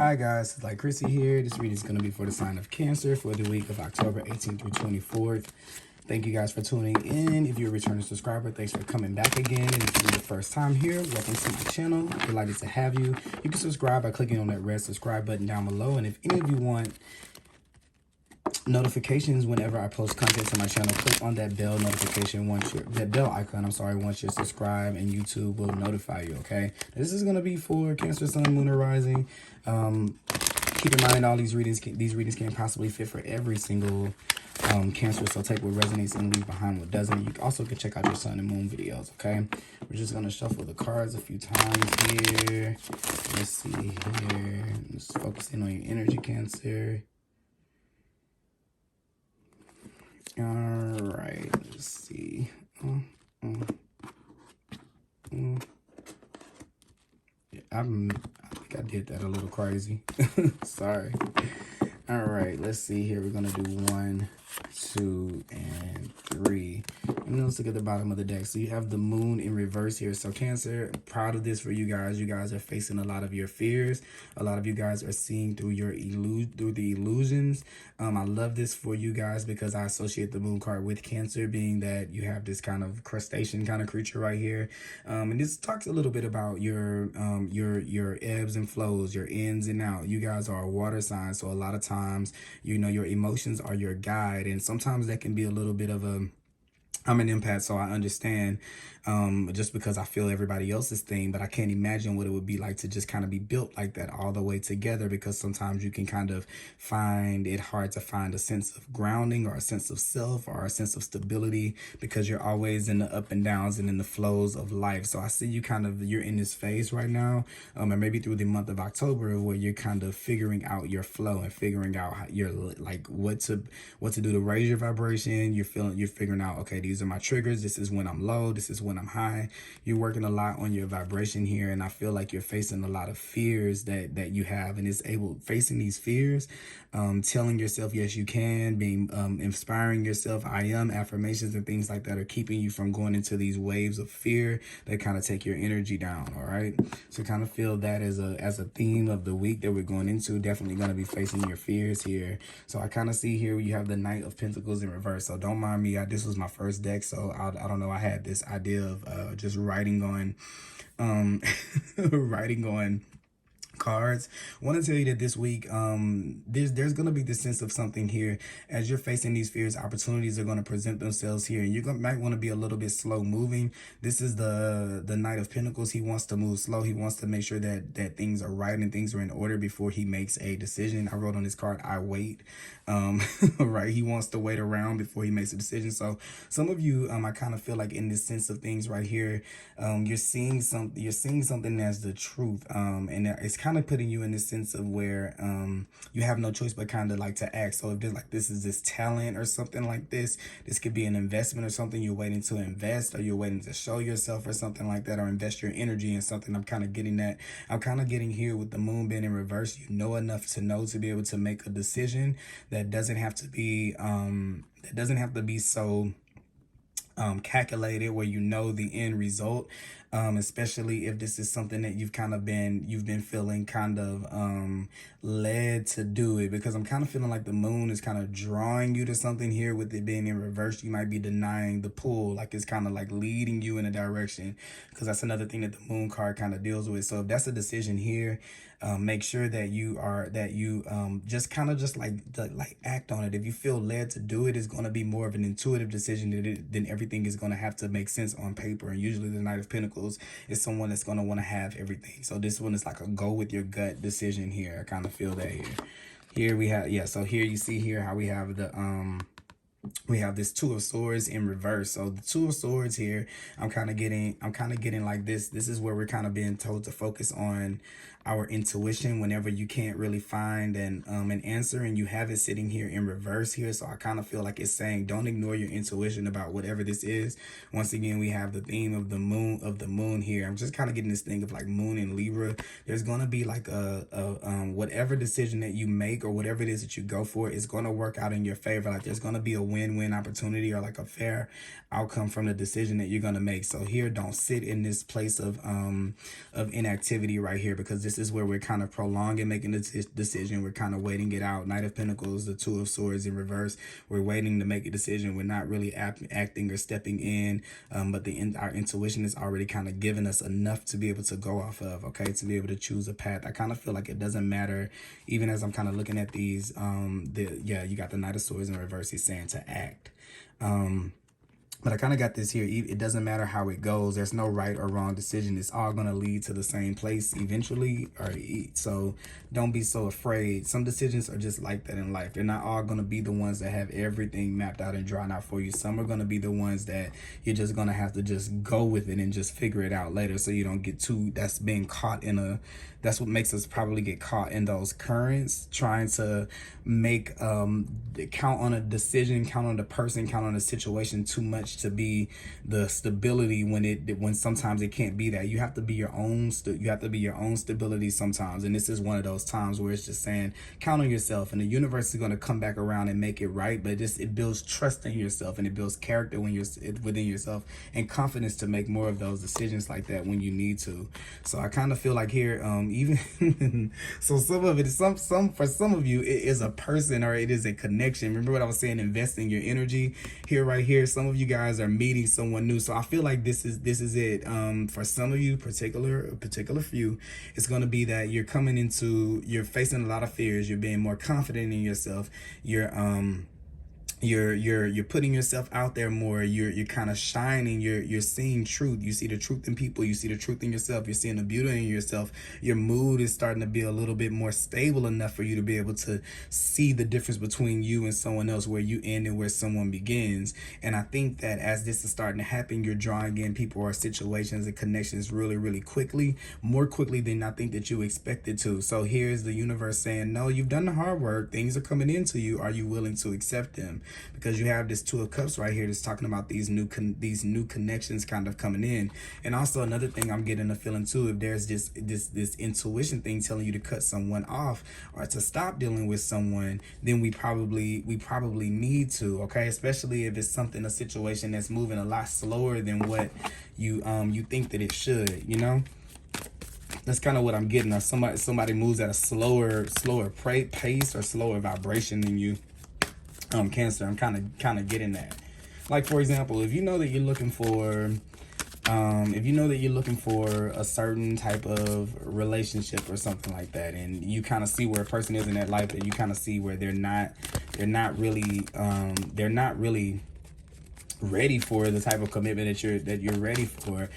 Hi guys, it's like Chrissy here. This reading is going to be for the sign of Cancer for the week of October 18th through 24th. Thank you guys for tuning in. If you're a returning subscriber, thanks for coming back again. And if you're the first time here, welcome to my channel. Delighted to have you. You can subscribe by clicking on that red subscribe button down below. And if any of you want notifications whenever I post content to my channel, click on that bell notification that bell icon, once you're subscribed, and YouTube will notify you. Okay, this is going to be for Cancer, Sun, Moon, or Rising. Keep in mind all these readings can't possibly fit for every single Cancer, so take what resonates and leave behind what doesn't. You also can check out your Sun and Moon videos. Okay, we're just going to shuffle the cards a few times here. Let's see here. Just focus in on your energy, Cancer. All right, let's see. Yeah, I think I did that a little crazy. Sorry. All right, let's see here. We're gonna do 1, 2, and 3. And let's look at the bottom of the deck. So you have the moon in reverse here. So Cancer, proud of this for you guys. You guys are facing a lot of your fears. A lot of you guys are seeing through the illusions. I love this for you guys because I associate the moon card with Cancer, being that you have this kind of crustacean kind of creature right here. And this talks a little bit about your ebbs and flows, your ins and out. You guys are a water sign, so a lot of times, you know, your emotions are your guide, and sometimes that can be a little bit of a I'm an empath, so I understand just because I feel everybody else's thing, but I can't imagine what it would be like to just kind of be built like that all the way together, because sometimes you can kind of find it hard to find a sense of grounding or a sense of self or a sense of stability because you're always in the up and downs and in the flows of life. So I see you you're in this phase right now, and maybe through the month of October, where you're kind of figuring out your flow and figuring out how you're like what to do to raise your vibration. You're figuring out, okay, these are my triggers. This is when I'm low. This is when I'm high. You're working a lot on your vibration here, and I feel like you're facing a lot of fears that you have, and facing these fears, telling yourself yes you can, being inspiring yourself, I am affirmations and things like that are keeping you from going into these waves of fear that kind of take your energy down. All right, so kind of feel that as a theme of the week that we're going into. Definitely going to be facing your fears here. So I kind of see here you have the Knight of Pentacles in reverse, so don't mind me. This was my first deck, so I don't know, I had this idea of just writing on writing on cards. I want to tell you that this week there's going to be this sense of something here. As you're facing these fears, opportunities are going to present themselves here, and you might want to be a little bit slow moving. This is the Knight of Pentacles. He wants to move slow. He wants to make sure that things are right and things are in order before he makes a decision. I wrote on this card, I wait. Right, he wants to wait around before he makes a decision. So some of you, I kind of feel like in this sense of things right here, you're seeing something as the truth, and it's kind of putting you in this sense of where you have no choice but kind of like to act. So if there's like this talent or something like this could be an investment or something you're waiting to invest, or you're waiting to show yourself or something like that, or invest your energy in something. I'm kind of getting that. I'm kind of getting here with the moon being in reverse. You know enough to know to be able to make a decision that doesn't have to be so calculated, where you know the end result, especially if this is something that you've been feeling kind of led to do it, because I'm kind of feeling like the moon is kind of drawing you to something here. With it being in reverse, you might be denying the pull, like it's kind of like leading you in a direction, because that's another thing that the moon card kind of deals with. So if that's a decision here, make sure that you just kind of like act on it. If you feel led to do it, it's going to be more of an intuitive decision than everything is going to have to make sense on paper. And usually the Knight of Pentacles is someone that's going to want to have everything. So this one is like a go with your gut decision here. I kind of feel that here. Here we have, yeah, so here you see here how we have we have this Two of Swords in reverse. So the Two of Swords here, I'm kind of getting like this is where we're kind of being told to focus on our intuition whenever you can't really find an answer, and you have it sitting here in reverse here. So I kind of feel like it's saying don't ignore your intuition about whatever this is. Once again, we have the theme of the moon here. I'm just kind of getting this thing of like moon in Libra. There's going to be like whatever decision that you make or whatever it is that you go for is going to work out in your favor. Like there's going to be a win-win opportunity or like a fair outcome from the decision that you're going to make. So here, don't sit in this place of inactivity right here, because this this is where we're kind of prolonging making the decision. We're kind of waiting it out. Knight of Pentacles, the Two of Swords in reverse. We're waiting to make a decision. We're not really acting or stepping in, but our intuition is already kind of giving us enough to be able to go off of, okay, to be able to choose a path. I kind of feel like it doesn't matter, even as I'm kind of looking at these, you got the Knight of Swords in reverse. He's saying to act. But I kind of got this here. It doesn't matter how it goes. There's no right or wrong decision. It's all going to lead to the same place eventually. So don't be so afraid. Some decisions are just like that in life. They're not all going to be the ones that have everything mapped out and drawn out for you. Some are going to be the ones that you're just going to have to just go with it and just figure it out later, so you don't get that's being caught in that's what makes us probably get caught in those currents, trying to make count on a decision, count on the person, count on the situation too much to be the stability when sometimes it can't be that. You have to be your own stability sometimes, and this is one of those times where it's just saying count on yourself, and the universe is going to come back around and make it right. But it builds trust in yourself, and it builds character within yourself, and confidence to make more of those decisions like that when you need to. So I kind of feel like here, even so some of it is for some of you it is a person or it is a connection. Remember what I was saying, investing your energy here, right here. Some of you guys are meeting someone new, so I feel like this is it. For some of you, particular few, it's going to be that you're facing a lot of fears. You're being more confident in yourself. You're putting yourself out there more. You're kind of shining. You're seeing truth. You see the truth in people. You see the truth in yourself. You're seeing the beauty in yourself. Your mood is starting to be a little bit more stable enough for you to be able to see the difference between you and someone else, where you end and where someone begins. And I think that as this is starting to happen, you're drawing in people or situations and connections really, really quickly, more quickly than I think that you expected to. So here's the universe saying, no, you've done the hard work. Things are coming into you. Are you willing to accept them? Because you have this Two of Cups right here that's talking about these new connections kind of coming in. And also another thing I'm getting a feeling too, if there's this intuition thing telling you to cut someone off or to stop dealing with someone, then we probably need to, okay? Especially if it's a situation that's moving a lot slower than what you think that it should, you know? That's kind of what I'm getting. Or somebody moves at a slower pace or slower vibration than you. Cancer, I'm kind of getting that. Like, for example, if you know that you're looking for a certain type of relationship or something like that, and you kind of see where a person is in that life, that you kind of see where they're not really ready for the type of commitment that you're ready for.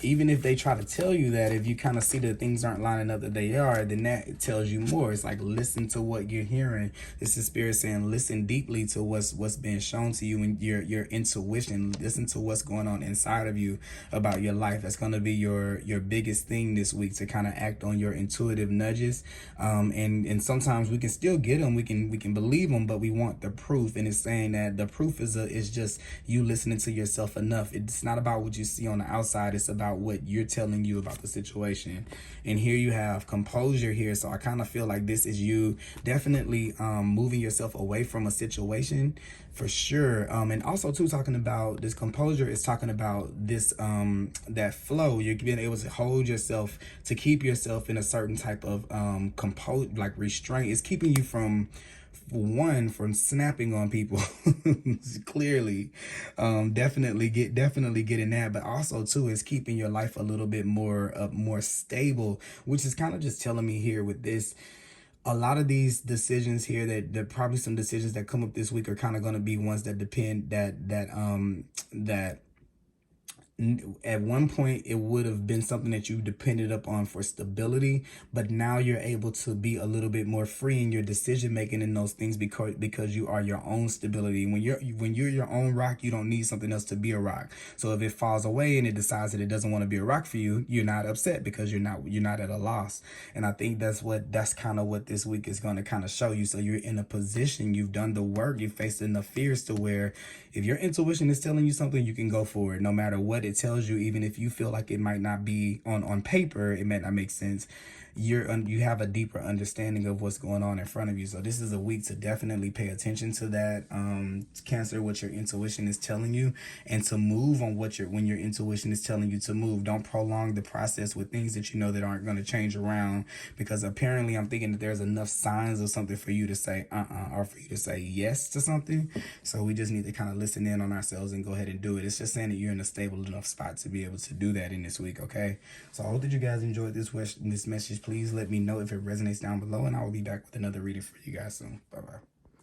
Even if they try to tell you that, if you kind of see that things aren't lining up that they are, then that tells you more. It's like, listen to what you're hearing. This is Spirit saying, listen deeply to what's being shown to you, and your intuition. Listen to what's going on inside of you about your life. That's going to be your biggest thing this week, to kind of act on your intuitive nudges. And sometimes we can still get them. We can believe them, but we want the proof. And it's saying that the proof is just you listening to yourself enough. It's not about what you see on the outside. It's about what you're telling you about the situation. And here you have composure here. So I kind of feel like this is you definitely moving yourself away from a situation for sure. And also too, talking about this composure is talking about this that flow. You're being able to hold yourself, to keep yourself in a certain type of restraint. It's keeping you from snapping on people clearly. Definitely getting that, but also too is keeping your life a little bit more stable, which is kind of just telling me here with this, a lot of these decisions here, that probably some decisions that come up this week are kind of going to be ones that depend that at one point it would have been something that you depended upon for stability, but now you're able to be a little bit more free in your decision making in those things, because you are your own stability. When you're your own rock, you don't need something else to be a rock. So if it falls away and it decides that it doesn't want to be a rock for you, you're not upset, because you're not at a loss. And I think that's kind of what this week is going to kind of show you. So you're in a position, you've done the work, you've faced enough fears to where if your intuition is telling you something, you can go for it, no matter what it tells you. Even if you feel like it might not be on paper, it might not make sense, you have a deeper understanding of what's going on in front of you. So this is a week to definitely pay attention to that, Cancer, what your intuition is telling you, and to move on when your intuition is telling you to move. Don't prolong the process with things that you know that aren't going to change around, because apparently I'm thinking that there's enough signs of something for you to say or for you to say yes to something. So we just need to kind of listen in on ourselves and go ahead and do it. It's just saying that you're in a stable enough spot to be able to do that in this week, okay? So I hope that you guys enjoyed this message. Please let me know if it resonates down below, and I will be back with another reading for you guys soon. Bye-bye.